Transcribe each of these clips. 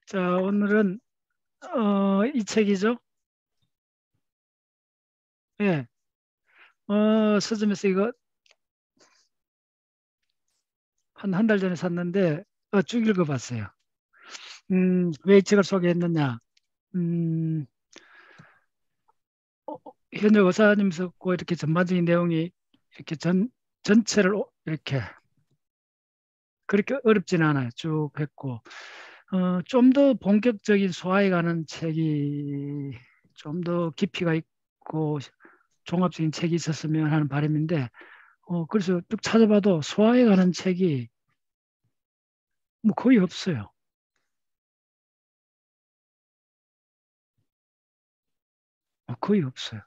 자, 오늘은 이 책이죠. 예. 서점에서 이거 한 달 전에 샀는데 쭉 읽어봤어요. 왜 이 책을 소개했느냐? 음, 현역 의사님 썼고 이렇게 전반적인 내용이 이렇게 전체를 이렇게 그렇게 어렵지는 않아요. 쭉 했고 좀 더 본격적인 소화에 관한 책이 좀 더 깊이가 있고 종합적인 책이 있었으면 하는 바람인데 그래서 쭉 찾아봐도 소화에 관한 책이 뭐 거의 없어요. 거의 없어요.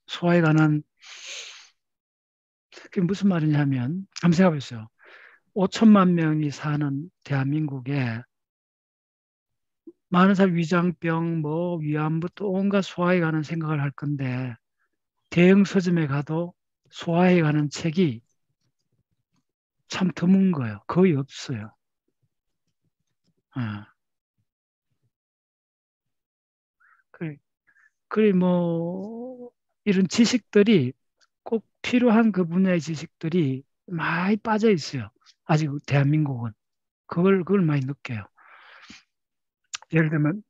소화에 관한 그게 무슨 말이냐면 한번 생각해 보세요. 5천만 명이 사는 대한민국에 많은 사람 위장병, 뭐 위암부터 온갖 소화에 관한 생각을 할 건데 대형 서점에 가도 소화에 관한 책이 참 드문 거예요. 거의 없어요. 어. 그래, 그래 뭐 이런 지식들이 꼭 필요한 그 분야의 지식들이 많이 빠져 있어요. 아직 대한민국은 그걸 많이 느껴요. 예를 들면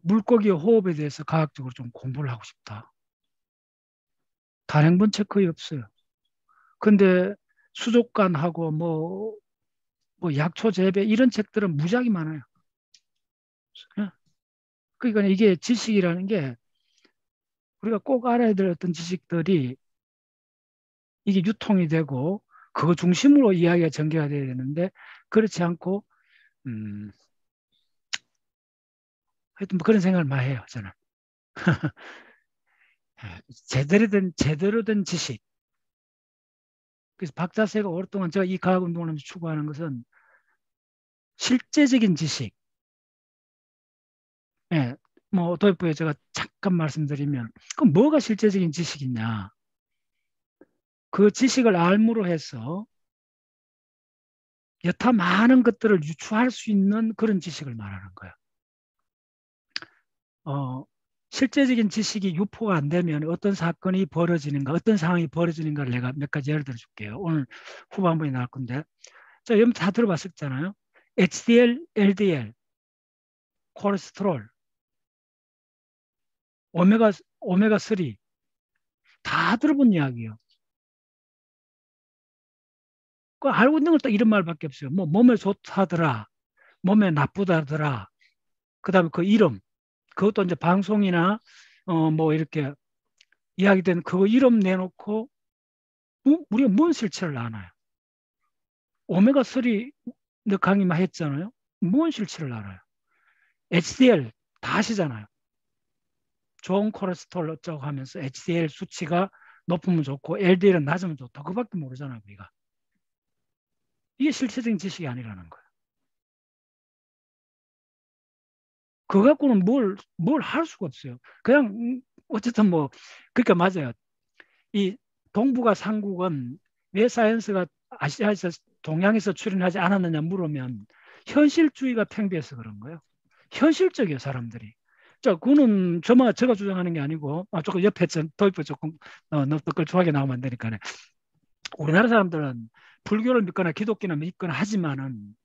물고기 호흡에 대해서 과학적으로 좀 공부를 하고 싶다. 단행본 책 거의 없어요. 근데 수족관하고 뭐 약초 재배 이런 책들은 무지하게 많아요. 예? 그러니까 이게 지식이라는 게 우리가 꼭 알아야 될 어떤 지식들이 이게 유통이 되고 그거 중심으로 이야기가 전개가 돼야 되는데 그렇지 않고 음, 하여튼 뭐 그런 생각을 많이 해요, 저는. 제대로 된 지식. 그래서 박자세가 오랫동안 제가 이 과학 운동을 하면서 추구하는 것은 실제적인 지식. 예, 뭐 도입부에 제가 잠깐 말씀드리면 그럼 뭐가 실제적인 지식이냐? 그 지식을 알므로 해서 여타 많은 것들을 유추할 수 있는 그런 지식을 말하는 거예요. 어, 실제적인 지식이 유포가 안 되면 어떤 사건이 벌어지는가, 어떤 상황이 벌어지는가를 내가 몇 가지 예를 들어 줄게요. 오늘 후반부에 나올 건데. 자, 여러분 다 들어봤었잖아요. HDL, LDL, 콜레스테롤, 오메가 3 다 들어본 이야기예요. 그 알고 있는 건 딱 이런 말밖에 없어요. 뭐 몸에 좋다더라, 몸에 나쁘다더라. 그다음에 그 이름, 그것도 이제 방송이나 뭐 이렇게 이야기된 그 이름 내놓고 우리가 뭔 실체를 아나요? 오메가3 너 강의만 했잖아요. 뭔 실체를 알아요? HDL 다 아시잖아요. 좋은 콜레스테롤 어쩌고 하면서 HDL 수치가 높으면 좋고 LDL은 낮으면 좋다. 그밖에 모르잖아요, 우리가. 이게 실체적인 지식이 아니라는 거예요. 그거 갖고는 뭘 할 수가 없어요. 그냥 어쨌든 뭐 그러니까 맞아요. 이 동북아 삼국은 왜 사이언스가 아시아에서 동양에서 출현하지 않았느냐 물으면 현실주의가 팽배해서 그런 거예요. 현실적이에요, 사람들이. 자, 그거는 제가 주장하는 게 아니고 조금 옆에 도입부 조금 너끌쭉하게 나오면 안 되니까 우리나라 사람들은 불교를 믿거나 기독교를 믿거나 하지만은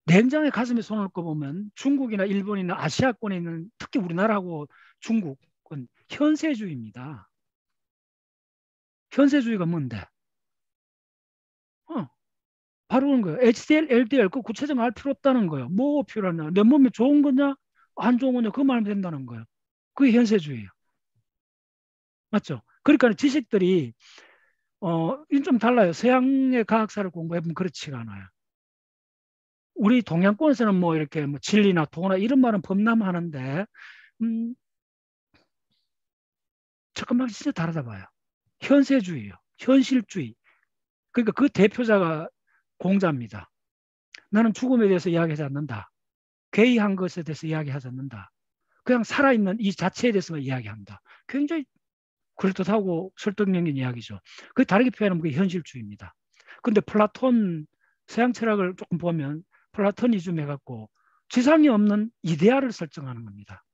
냉장에 가슴에 손을 꼽으면 중국이나 일본이나 아시아권에 있는 특히 우리나라하고 중국은 현세주의입니다. 현세주의가 뭔데? 어, 바로 그런 거예요. HDL, LDL 그 구체적으로 알 필요 없다는 거예요. 뭐 필요하냐? 내 몸에 좋은 거냐? 안 좋은 거냐? 그거 말하면 된다는 거예요. 그게 현세주의예요. 맞죠? 그러니까 지식들이 좀 달라요. 서양의 과학사를 공부해보면 그렇지가 않아요. 우리 동양권에서는 뭐 이렇게 뭐 진리나 도나 이런 말은 범람하는데 음, 잠깐만 진짜 다르다 봐요. 현세주의요. 현실주의. 그러니까 그 대표자가 공자입니다. 나는 죽음에 대해서 이야기하지 않는다. 괴이한 것에 대해서 이야기하지 않는다. 그냥 살아있는 이 자체에 대해서만 이야기한다. 굉장히 그럴듯하고 설득력 있는 이야기죠. 그 다르게 표현하면 그게 현실주의입니다. 근데 플라톤 서양 철학을 조금 보면 플라토니즘 해갖고 지상이 없는 이데아를 설정하는 겁니다.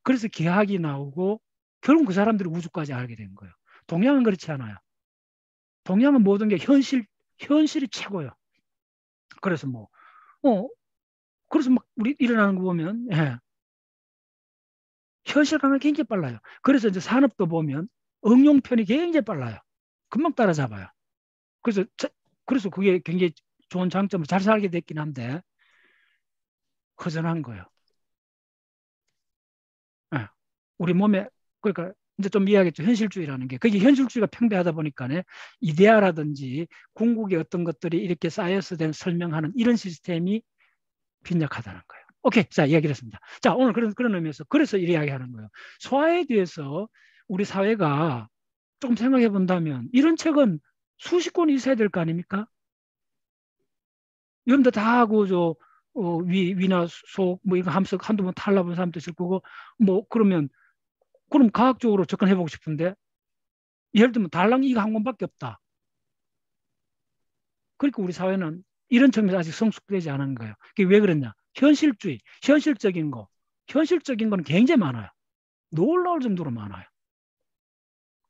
그래서 기하학이 나오고 결국 그 사람들이 우주까지 알게 된 거예요. 동양은 그렇지 않아요. 동양은 모든 게 현실이 최고예요. 그래서 그래서 막 우리 일어나는 거 보면, 예, 현실감이 굉장히 빨라요. 그래서 이제 산업도 보면 응용편이 굉장히 빨라요. 금방 따라잡아요. 그래서, 그래서 그게 굉장히 좋은 장점으로 잘 살게 됐긴 한데, 허전한 거예요. 예. 우리 몸에, 그러니까 이제 좀 이해하겠죠. 현실주의라는 게. 그게 현실주의가 팽배하다 보니까 이데아라든지 궁극의 어떤 것들이 이렇게 쌓여서 된 설명하는 이런 시스템이 빈약하다는 거예요. 오케이. 자, 이야기를 했습니다. 자, 오늘 그런 의미에서 그래서 이 이야기하는 거예요. 소화에 대해서 우리 사회가 조금 생각해 본다면 이런 책은 수십 권 있어야 될 거 아닙니까? 여러분들 다 하고 위나 속 뭐 이거 하면서 한두 번 탈라본 사람도 있을 거고 뭐 그럼 과학적으로 접근해 보고 싶은데 예를 들면 달랑 이거 한 권밖에 없다. 그러니까 우리 사회는 이런 측면에서 아직 성숙되지 않은 거예요. 그게 왜 그랬냐? 현실주의, 현실적인 거는 굉장히 많아요. 놀라울 정도로 많아요.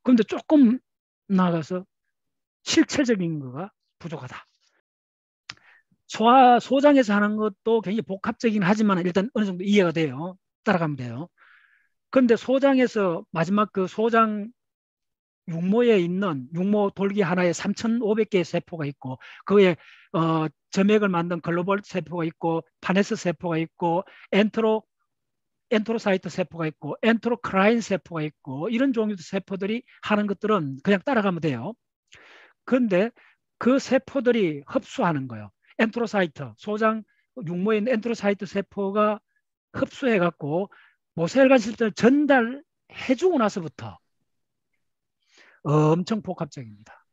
그런데 조금 나가서 실체적인 거가 부족하다. 소장에서 하는 것도 굉장히 복합적이긴 하지만 일단 어느 정도 이해가 돼요. 따라가면 돼요. 그런데 소장에서 마지막 그 소장 육모에 있는 육모 돌기 하나에 3,500개의 세포가 있고 그에 점액을 만든 글로벌 세포가 있고 파네스 세포가 있고 엔테로사이트 세포가 있고 엔테로크라인 세포가 있고 이런 종류의 세포들이 하는 것들은 그냥 따라가면 돼요. 그런데 그 세포들이 흡수하는 거예요. 엔테로사이트, 소장 육모에 있는 엔테로사이트 세포가 흡수해갖고 모세혈관 실전을 전달해주고 나서부터 엄청 복합적입니다.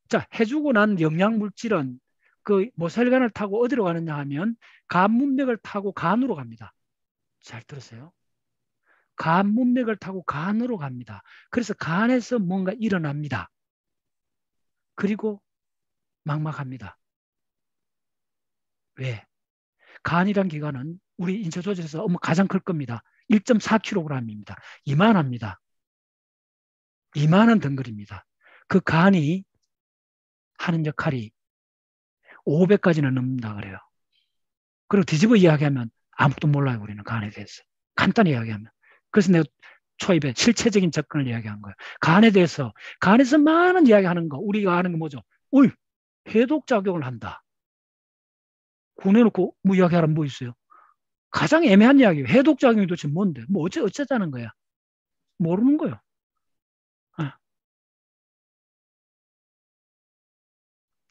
자, 해주고 난 영양물질은 그 모세혈관을 타고 어디로 가느냐 하면 간 문맥을 타고 간으로 갑니다. 잘 들으세요? 간 문맥을 타고 간으로 갑니다. 그래서 간에서 뭔가 일어납니다. 그리고 망막합니다. 왜? 간이란 기관은 우리 인체 조직에서 가장 클 겁니다. 1.4kg입니다. 이만합니다. 이만한 덩어리입니다. 그 간이 하는 역할이 500까지는 넘는다 그래요. 그리고 뒤집어 이야기하면 아무것도 몰라요. 우리는 간에 대해서. 간단히 이야기하면. 그래서 내가 초입에 실체적인 접근을 이야기한 거예요. 간에서 많은 이야기하는 거. 우리가 아는 거 뭐죠? 해독작용을 한다. 구내놓고 뭐 이야기하라면 뭐 있어요? 가장 애매한 이야기예요. 해독작용이 도대체 뭔데? 뭐 어쩌자는 거야? 모르는 거예요. 아.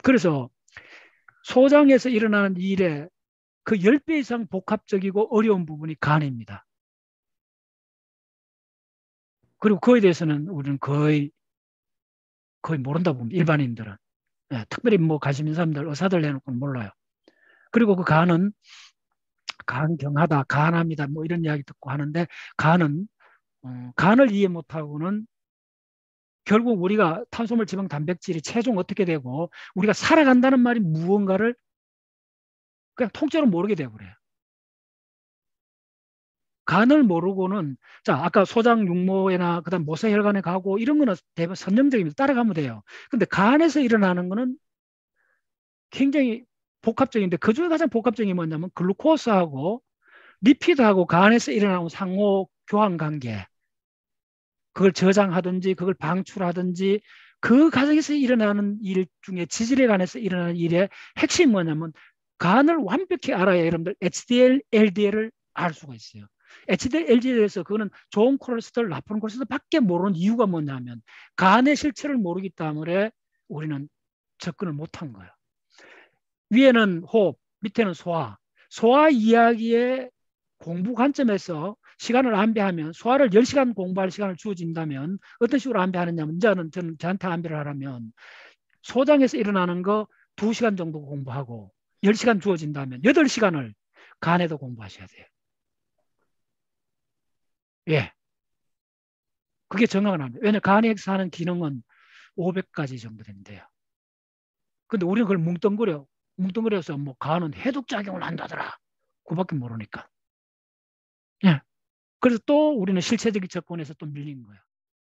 그래서 소장에서 일어나는 일에 그 10배 이상 복합적이고 어려운 부분이 간입니다. 그리고 그거에 대해서는 우리는 거의 모른다 봅니다. 일반인들은. 예, 특별히 뭐 관심 있는 사람들, 의사들 내놓고는 몰라요. 그리고 그 간은 간경하다, 간암이다 뭐 이런 이야기 듣고 하는데 간을 이해 못하고는 결국 우리가 탄수화물, 지방, 단백질이 체중 어떻게 되고 우리가 살아간다는 말이 무언가를 그냥 통째로 모르게 되고 그래요. 간을 모르고는 자 아까 소장 육모에나 그다음 모세혈관에 가고 이런 거는 대부분 선정적입니다. 따라가면 돼요. 근데 간에서 일어나는 거는 굉장히 복합적인데 그중에 가장 복합적인 게 뭐냐면 글루코스하고 리피드하고 간에서 일어나는 상호 교환 관계 그걸 저장하든지 그걸 방출하든지 그 과정에서 일어나는 일 중에 지질에 관해서 일어나는 일의 핵심이 뭐냐면 간을 완벽히 알아야 여러분들 HDL, LDL을 알 수가 있어요. HDL, LDL에서 그거는 좋은 콜레스테롤, 나쁜 콜레스테롤밖에 모르는 이유가 뭐냐면 간의 실체를 모르기 때문에 우리는 접근을 못한 거예요. 위에는 호흡, 밑에는 소화. 소화 이야기의 공부 관점에서 시간을 안배하면 소화를 10시간 공부할 시간을 주어진다면 어떤 식으로 안배하느냐 저한테 안배를 하라면 소장에서 일어나는 거 2시간 정도 공부하고 10시간 주어진다면 8시간을 간에도 공부하셔야 돼요. 예. 그게 정확한 합니다. 왜냐하면 간에서 하는 기능은 500가지 정도 된대요. 근데 우리는 그걸 뭉뚱그려 뭉뚱그려서 뭐 간은 해독작용을 한다더라. 그밖에 모르니까. 예. 그래서 또 우리는 실체적인 접근에서 또 밀린 거예요.